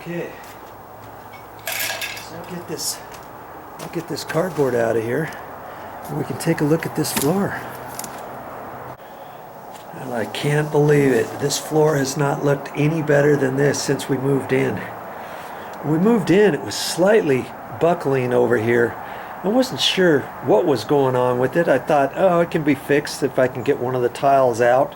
Okay, so I'll get this cardboard out of here, and we can take a look at this floor. Well, I can't believe it. This floor has not looked any better than this since we moved in. When we moved in, it was slightly buckling over here. I wasn't sure what was going on with it. I thought, oh, it can be fixed if I can get one of the tiles out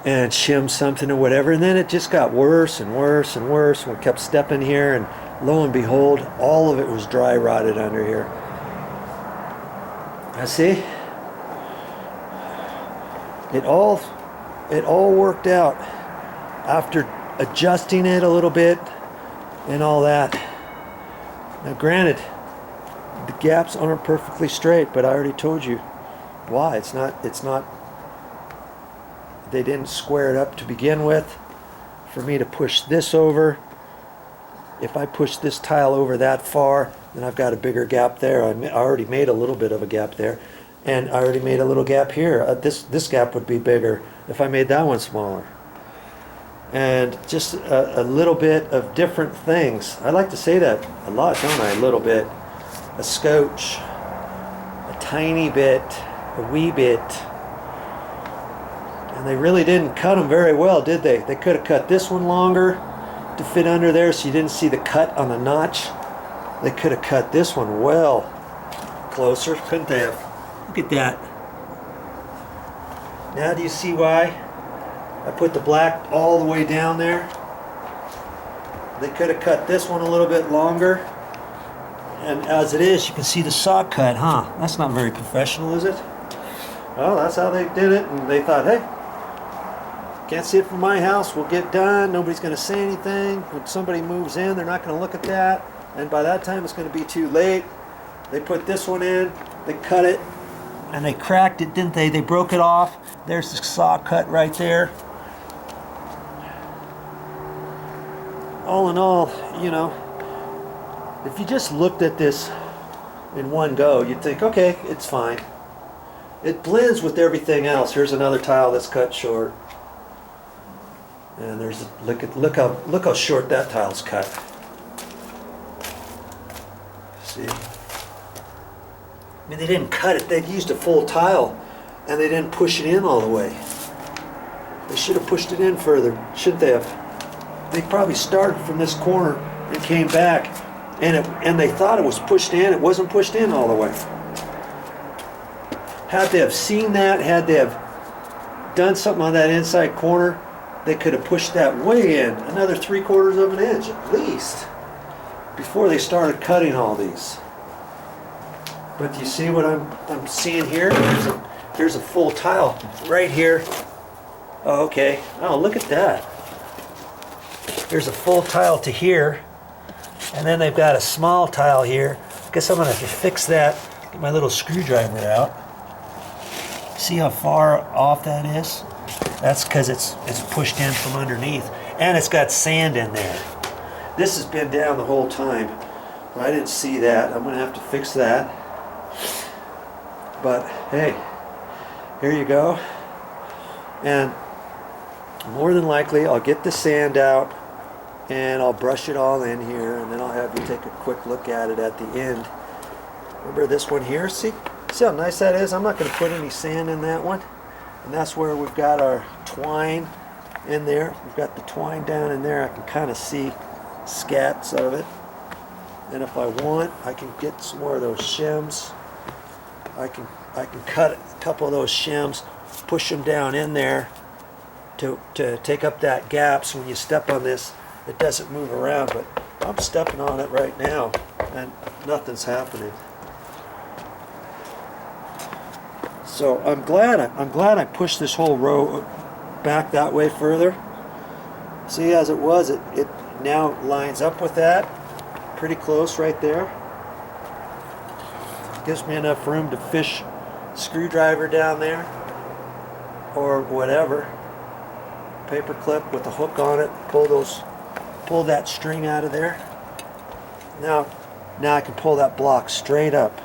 and shim something or whatever. And then it just got worse and worse and worse. We kept stepping here, and lo and behold, all of it was dry rotted under here. I see. It all worked out after adjusting it a little bit and all that. Now granted, the gaps aren't perfectly straight, but I already told you why. It's not, they didn't square it up to begin with. For me to push this over, if I push this tile over that far, then I've got a bigger gap there. I already made a little bit of a gap there, and I already made a little gap here. This gap would be bigger if I made that one smaller. And just a little bit of different things. I like to say that a lot, don't I? A little bit. A scotch, a tiny bit, a wee bit. And they really didn't cut them very well, did they? They could have cut this one longer to fit under there so you didn't see the cut on the notch. They could have cut this one well closer, couldn't they have? Look at that. Now do you see why I put the black all the way down there? They could have cut this one a little bit longer. And as it is, you can see the saw cut, huh? That's not very professional, is it? Well, that's how they did it, and they thought, hey, can't see it from my house, we'll get done, nobody's going to say anything. When somebody moves in, they're not going to look at that, and by that time it's going to be too late. They put this one in, they cut it, and they cracked it, didn't they? They broke it off. There's the saw cut right there. All in all, you know, if you just looked at this in one go, you'd think, okay, it's fine. It blends with everything else. Here's another tile that's cut short. And there's look how short that tile's cut. See? I mean, they didn't cut it. They used a full tile, and they didn't push it in all the way. They should have pushed it in further, shouldn't they have? They probably started from this corner and came back. And they thought it was pushed in. It wasn't pushed in all the way. Had they have seen that, had they have done something on that inside corner, they could have pushed that way in, another 3/4 of an inch at least, before they started cutting all these. But you see what I'm seeing here? Here's a full tile right here. Oh, okay. Oh, look at that. There's a full tile to here. And then they've got a small tile here. Guess I'm going to fix that. Get my little screwdriver out. See how far off that is? That's because it's pushed in from underneath. And it's got sand in there. This has been down the whole time. I didn't see that. I'm going to have to fix that. But hey, here you go. And more than likely I'll get the sand out, and I'll brush it all in here, and then I'll have you take a quick look at it at the end. Remember this one here? See how nice that is? I'm not going to put any sand in that one. And that's where we've got our twine in there. We've got the twine down in there. I can kind of see scats of it. And if I want, I can get some more of those shims. I can cut a couple of those shims, push them down in there to take up that gap, so when you step on this, it doesn't move around. But I'm stepping on it right now, and nothing's happening. So I'm glad I pushed this whole row back that way further. See, as it was, it now lines up with that, pretty close right there. Gives me enough room to fish screwdriver down there, or whatever. Paper clip with a hook on it. Pull that string out of there. Now I can pull that block straight up.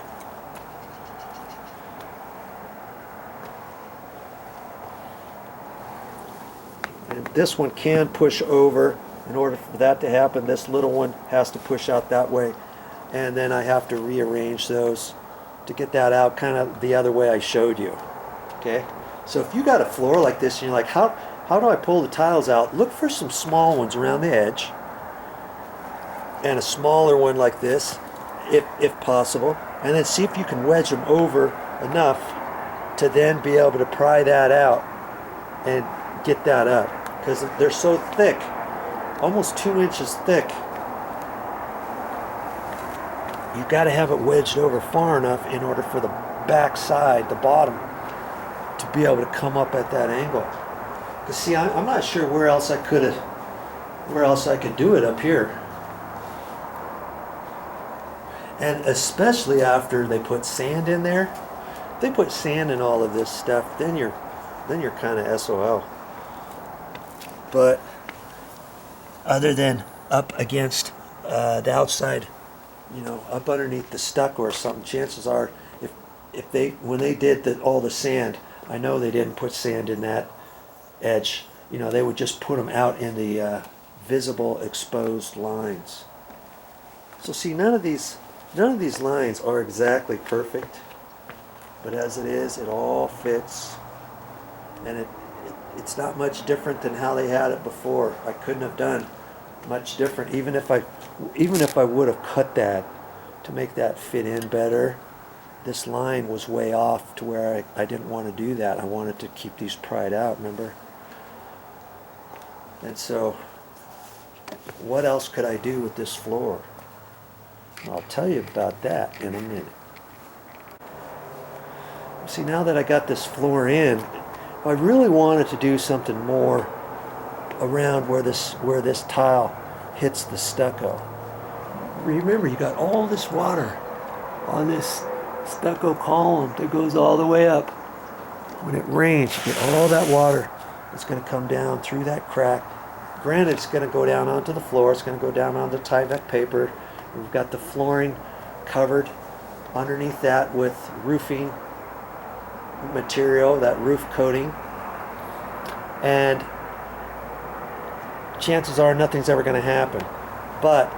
And this one can push over In order for that to happen, this little one has to push out that way, and then I have to rearrange those to get that out kind of the other way I showed you. Okay, so if you got a floor like this and you're like, how do I pull the tiles out? Look for some small ones around the edge, and a smaller one like this, if possible, and then see if you can wedge them over enough to then be able to pry that out and get that up, because they're so thick, almost 2 inches thick. You got to have it wedged over far enough in order for the back side, the bottom, to be able to come up at that angle. Because see, I'm not sure where else I could do it up here. And especially after they put sand in there. If they put sand in all of this stuff, then you're kind of SOL. But other than up against the outside, you know, up underneath the stucco or something, chances are, when they did all the sand, I know they didn't put sand in that edge. You know, they would just put them out in the visible exposed lines. So see, none of these lines are exactly perfect, but as it is, it all fits, and it's not much different than how they had it before. I couldn't have done much different, even if I would have cut that to make that fit in better. This line was way off to where I didn't want to do that. I wanted to keep these pried out, remember? And so what else could I do with this floor? I'll tell you about that in a minute. See, now that I got this floor in, I really wanted to do something more around where this tile hits the stucco. Remember, you got all this water on this stucco column that goes all the way up. When it rains, you get all that water that's going to come down through that crack. Granted, it's going to go down onto the floor. It's going to go down onto Tyvek paper. We've got the flooring covered underneath that with roofing material, that roof coating, and chances are nothing's ever going to happen. But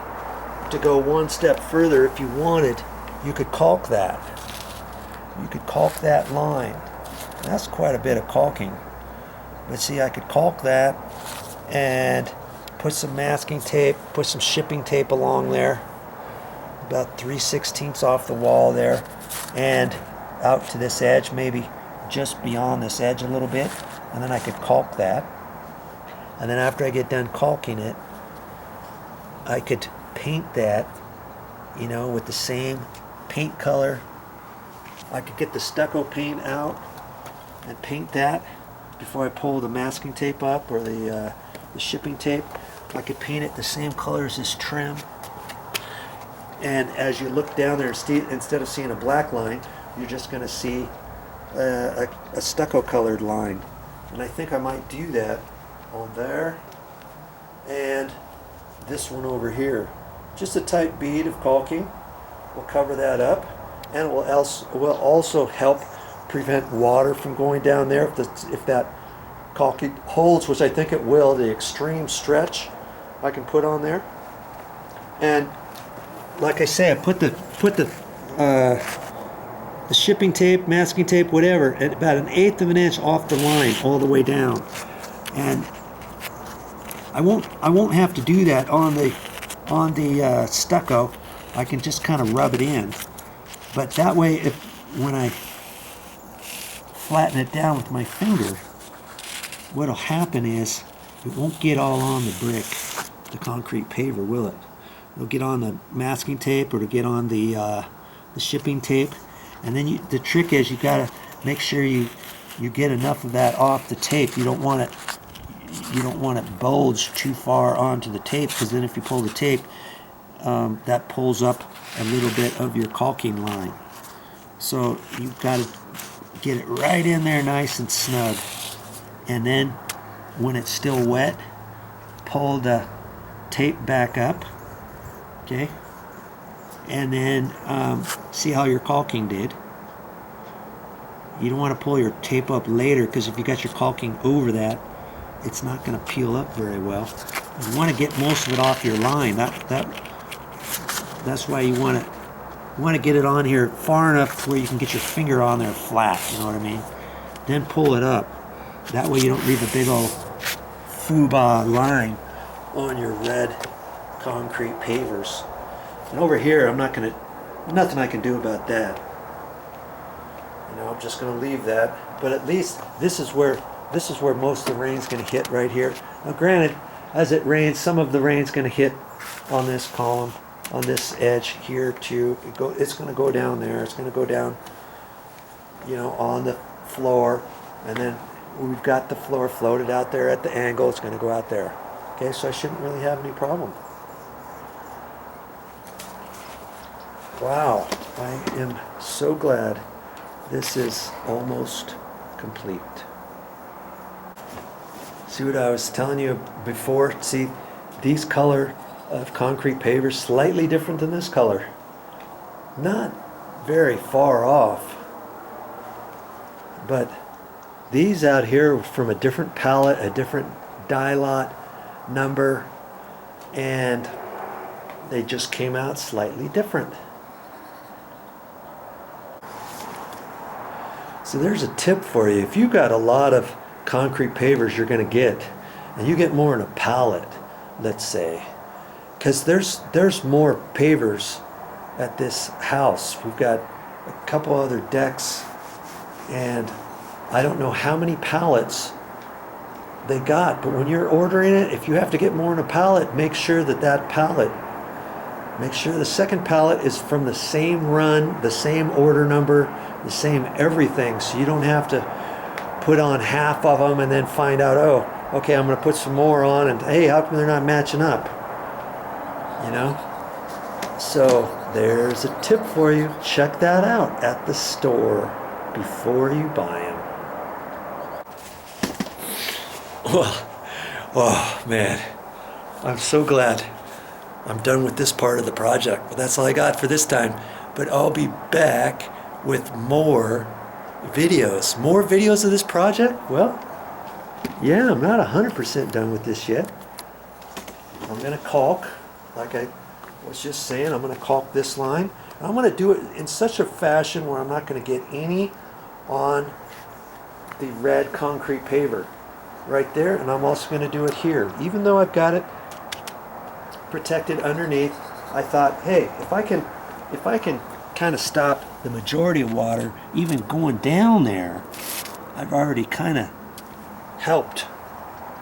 to go one step further, if you wanted, you could caulk that. You could caulk that line. And that's quite a bit of caulking. But see, I could caulk that and put some masking tape, put some shipping tape along there, about 3/16 off the wall there, and out to this edge, maybe just beyond this edge a little bit, and then I could caulk that. And then after I get done caulking it, I could paint that, you know, with the same paint color. I could get the stucco paint out and paint that before I pull the masking tape up or the shipping tape. I could paint it the same color as this trim. And as you look down there, instead of seeing a black line, you're just going to see a stucco colored line. And I think I might do that on there and this one over here. Just a tight bead of caulking will cover that up, and it will also help prevent water from going down there if that caulking holds, which I think it will. The extreme stretch I can put on there. And like I say, I put the shipping tape, masking tape, whatever, at about 1/8 of an inch off the line all the way down. And I won't have to do that on the stucco. I can just kind of rub it in. But that way, when I flatten it down with my finger, what'll happen is it won't get all on the brick, the concrete paver, will it? It'll get on the masking tape, or it'll get on the shipping tape. And then the trick is you gotta make sure you get enough of that off the tape. You don't want it bulged too far onto the tape, because then if you pull the tape, that pulls up a little bit of your caulking line. So you've got to get it right in there nice and snug. And then when it's still wet, pull the tape back up, okay? And then see how your caulking did. You don't want to pull your tape up later, because if you got your caulking over that, it's not going to peel up very well. You want to get most of it off your line. That's why you want to get it on here far enough where you can get your finger on there flat. You know what I mean? Then pull it up. That way you don't leave a big old FUBA line on your red concrete pavers. And over here, nothing I can do about that. You know, I'm just going to leave that. But at least this is where most of the rain's going to hit right here. Now, granted, as it rains, some of the rain's going to hit on this column, on this edge here too. It's going to go down there. It's going to go down, you know, on the floor, and then we've got the floor floated out there at the angle. It's going to go out there. Okay, so I shouldn't really have any problem. Wow, I am so glad this is almost complete. See what I was telling you before? See, these color of concrete pavers slightly different than this color. Not very far off. But these out here are from a different palette, a different die lot number, and they just came out slightly different. So there's a tip for you. If you've got a lot of concrete pavers you're going to get, and you get more in a pallet, let's say, because there's more pavers at this house. We've got a couple other decks, and I don't know how many pallets they got, but when you're ordering it, if you have to get more in a pallet, make sure the second pallet is from the same run, the same order number, the same everything, so you don't have to put on half of them and then find out, oh, okay, I'm going to put some more on, and hey, how come they're not matching up? You know? So there's a tip for you. Check that out at the store before you buy them. Oh man, I'm so glad I'm done with this part of the project. But that's all I got for this time. But I'll be back with more videos. More videos of this project? Well, yeah, I'm not 100% done with this yet. I'm going to caulk, like I was just saying, I'm going to caulk this line. I'm going to do it in such a fashion where I'm not going to get any on the red concrete paver right there, and I'm also going to do it here. Even though I've got it protected underneath, I thought, hey, if I can kind of stop the majority of water even going down there, I've already kind of helped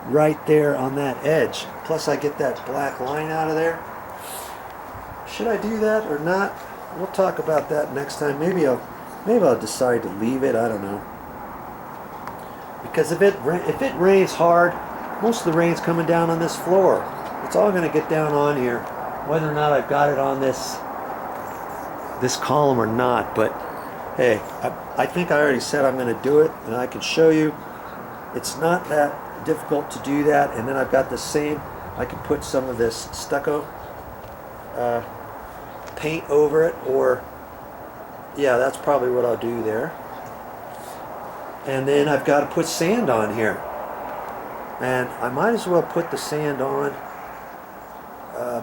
right there on that edge. Plus I get that black line out of there. Should I do that or not? We'll talk about that next time. Maybe I'll decide to leave it. I don't know. Because if it rains hard, most of the rain's coming down on this floor. It's all going to get down on here, whether or not I've got it on this column or not. But hey, I think I already said I'm going to do it, and I can show you it's not that difficult to do that. And then I've got the same, I can put some of this stucco paint over it, or yeah, that's probably what I'll do there. And then I've got to put sand on here, and I might as well put the sand on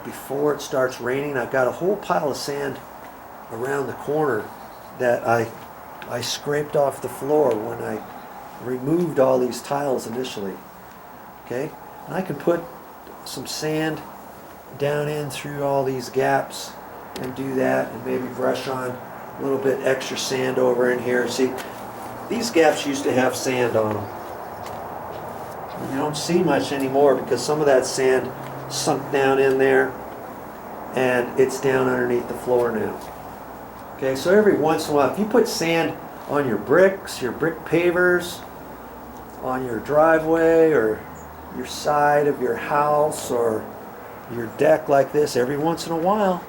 before it starts raining. I've got a whole pile of sand around the corner that I scraped off the floor when I removed all these tiles initially. Okay, and I can put some sand down in through all these gaps and do that, and maybe brush on a little bit extra sand over in here. See, these gaps used to have sand on them. You don't see much anymore because some of that sand sunk down in there, and it's down underneath the floor now. Okay, so every once in a while, if you put sand on your bricks, your brick pavers, on your driveway or your side of your house or your deck like this, every once in a while,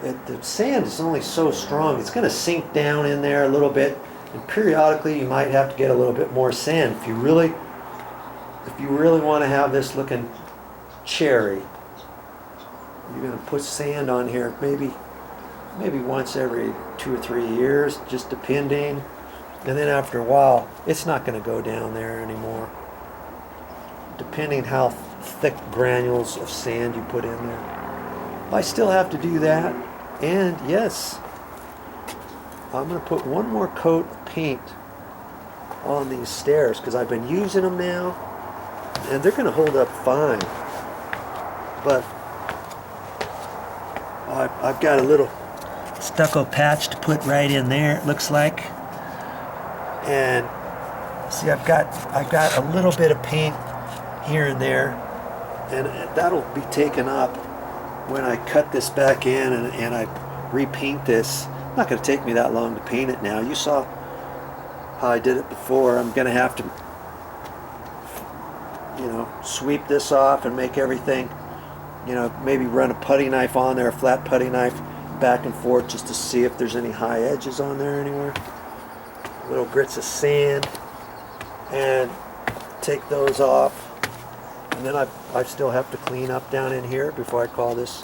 the sand is only so strong. It's going to sink down in there a little bit, and periodically you might have to get a little bit more sand if you really want to have this looking cherry. You're going to put sand on here maybe once every 2 or 3 years, just depending. And then after a while, it's not going to go down there anymore. depending how thick granules of sand you put in there. I still have to do that, and yes, I'm going to put one more coat of paint on these stairs because I've been using them now, and they're going to hold up fine. But I've got a little stucco patch to put right in there, it looks like. And see, I've got a little bit of paint here and there, and that'll be taken up when I cut this back in and I repaint this. It's not going to take me that long to paint it now. You saw how I did it before. I'm going to have to, you know, sweep this off and make everything, you know, maybe run a putty knife on there, a flat putty knife, back and forth just to see if there's any high edges on there anywhere. Little grits of sand, and take those off. And then I still have to clean up down in here before I call this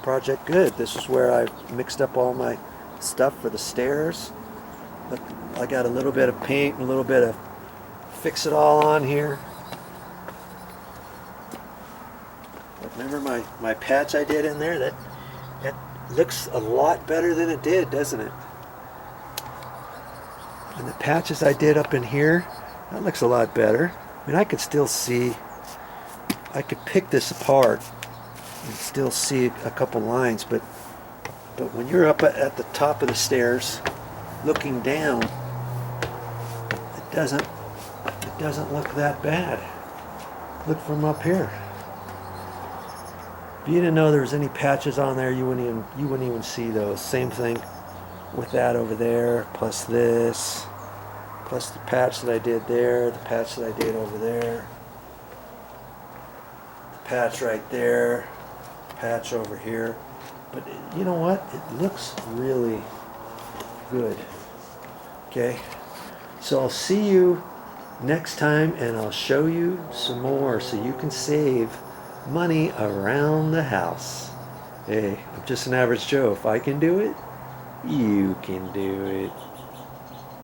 project good. This is where I mixed up all my stuff for the stairs. But I got a little bit of paint and a little bit of fix it all on here. But remember my patch I did in there? That looks a lot better than it did, doesn't it? And the patches I did up in here, that looks a lot better. I mean, I could still see, I could pick this apart and still see a couple lines, but when you're up at the top of the stairs looking down, it doesn't look that bad. Look from up here. If you didn't know there was any patches on there, you wouldn't even see those. Same thing with that over there, plus this, plus the patch that I did there, the patch that I did over there, the patch right there, patch over here. But you know what? It looks really good. Okay, so I'll see you next time, and I'll show you some more so you can save money around the house. Hey, I'm just an average Joe. If I can do it, you can do it.